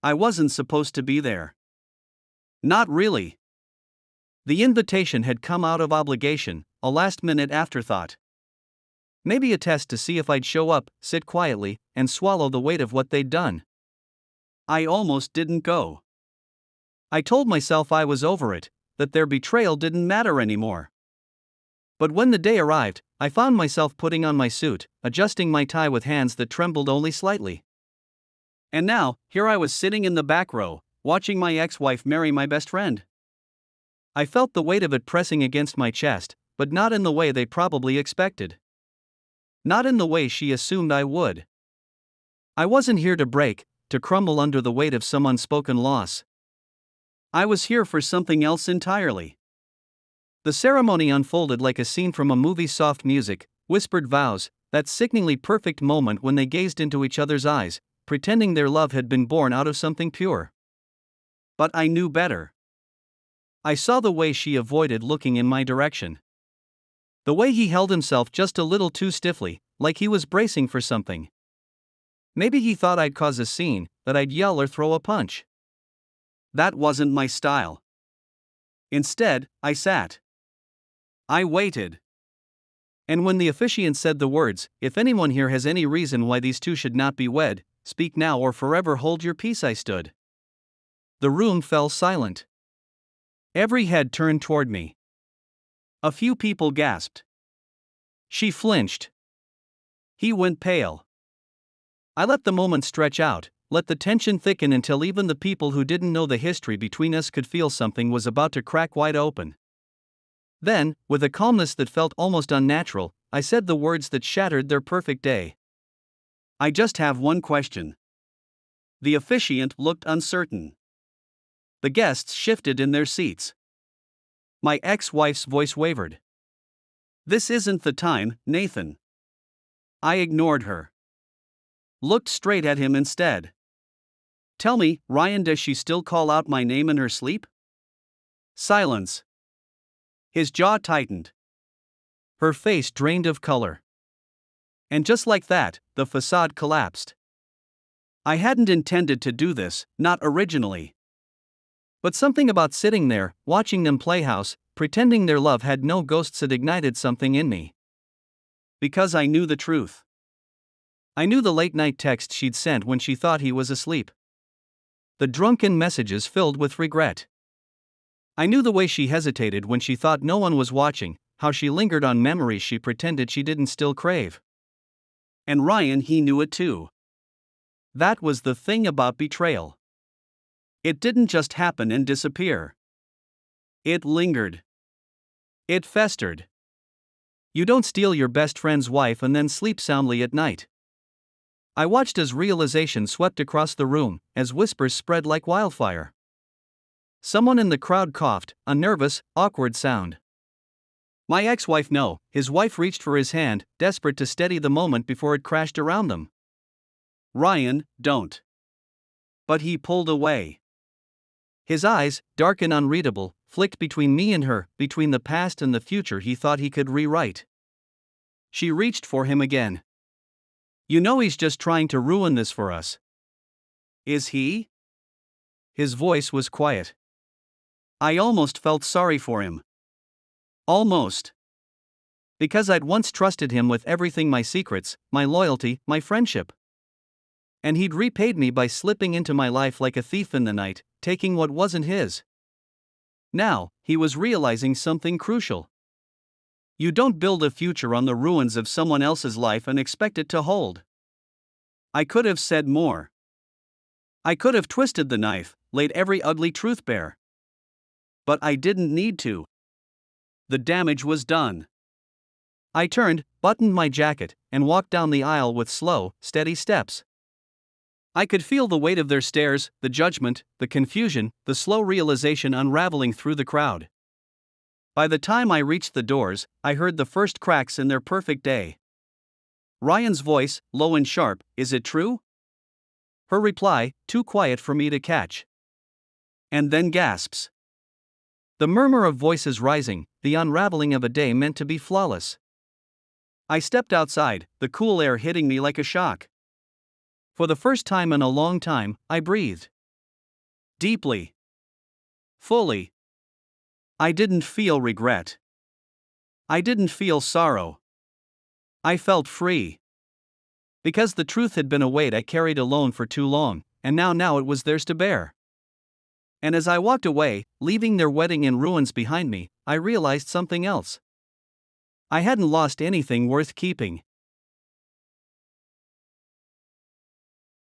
I wasn't supposed to be there. Not really. The invitation had come out of obligation, a last-minute afterthought. Maybe a test to see if I'd show up, sit quietly, and swallow the weight of what they'd done. I almost didn't go. I told myself I was over it, that their betrayal didn't matter anymore. But when the day arrived, I found myself putting on my suit, adjusting my tie with hands that trembled only slightly. And now, here I was sitting in the back row, watching my ex-wife marry my best friend. I felt the weight of it pressing against my chest, but not in the way they probably expected. Not in the way she assumed I would. I wasn't here to break, to crumble under the weight of some unspoken loss. I was here for something else entirely. The ceremony unfolded like a scene from a movie's soft music, whispered vows, that sickeningly perfect moment when they gazed into each other's eyes, pretending their love had been born out of something pure. But I knew better. I saw the way she avoided looking in my direction. The way he held himself just a little too stiffly, like he was bracing for something. Maybe he thought I'd cause a scene, that I'd yell or throw a punch. That wasn't my style. Instead, I sat. I waited. And when the officiant said the words, "If anyone here has any reason why these two should not be wed, speak now or forever hold your peace," I stood. The room fell silent. Every head turned toward me. A few people gasped. She flinched. He went pale. I let the moment stretch out, let the tension thicken until even the people who didn't know the history between us could feel something was about to crack wide open. Then, with a calmness that felt almost unnatural, I said the words that shattered their perfect day. "I just have one question." The officiant looked uncertain. The guests shifted in their seats. My ex-wife's voice wavered. "This isn't the time, Nathan." I ignored her. Looked straight at him instead. "Tell me, Ryan, does she still call out my name in her sleep?" Silence. His jaw tightened. Her face drained of color. And just like that, the facade collapsed. I hadn't intended to do this, not originally. But something about sitting there, watching them play house, pretending their love had no ghosts, had ignited something in me. Because I knew the truth. I knew the late-night text she'd sent when she thought he was asleep. The drunken messages filled with regret. I knew the way she hesitated when she thought no one was watching, how she lingered on memories she pretended she didn't still crave. And Ryan, he knew it too. That was the thing about betrayal. It didn't just happen and disappear. It lingered. It festered. You don't steal your best friend's wife and then sleep soundly at night. I watched as realization swept across the room, as whispers spread like wildfire. Someone in the crowd coughed, a nervous, awkward sound. My ex-wife, no. His wife reached for his hand, desperate to steady the moment before it crashed around them. "Ryan, don't." But he pulled away. His eyes, dark and unreadable, flicked between me and her, between the past and the future he thought he could rewrite. She reached for him again. "You know he's just trying to ruin this for us." "Is he?" His voice was quiet. I almost felt sorry for him. Almost. Because I'd once trusted him with everything, my secrets, my loyalty, my friendship. And he'd repaid me by slipping into my life like a thief in the night, taking what wasn't his. Now, he was realizing something crucial. You don't build a future on the ruins of someone else's life and expect it to hold. I could have said more. I could have twisted the knife, laid every ugly truth bare. But I didn't need to. The damage was done. I turned, buttoned my jacket, and walked down the aisle with slow, steady steps. I could feel the weight of their stares, the judgment, the confusion, the slow realization unraveling through the crowd. By the time I reached the doors, I heard the first cracks in their perfect day. Ryan's voice, low and sharp, "Is it true?" Her reply, too quiet for me to catch. And then gasps. The murmur of voices rising, the unraveling of a day meant to be flawless. I stepped outside, the cool air hitting me like a shock. For the first time in a long time, I breathed. Deeply. Fully. I didn't feel regret. I didn't feel sorrow. I felt free. Because the truth had been a weight I carried alone for too long, and now it was theirs to bear. And as I walked away, leaving their wedding in ruins behind me, I realized something else. I hadn't lost anything worth keeping.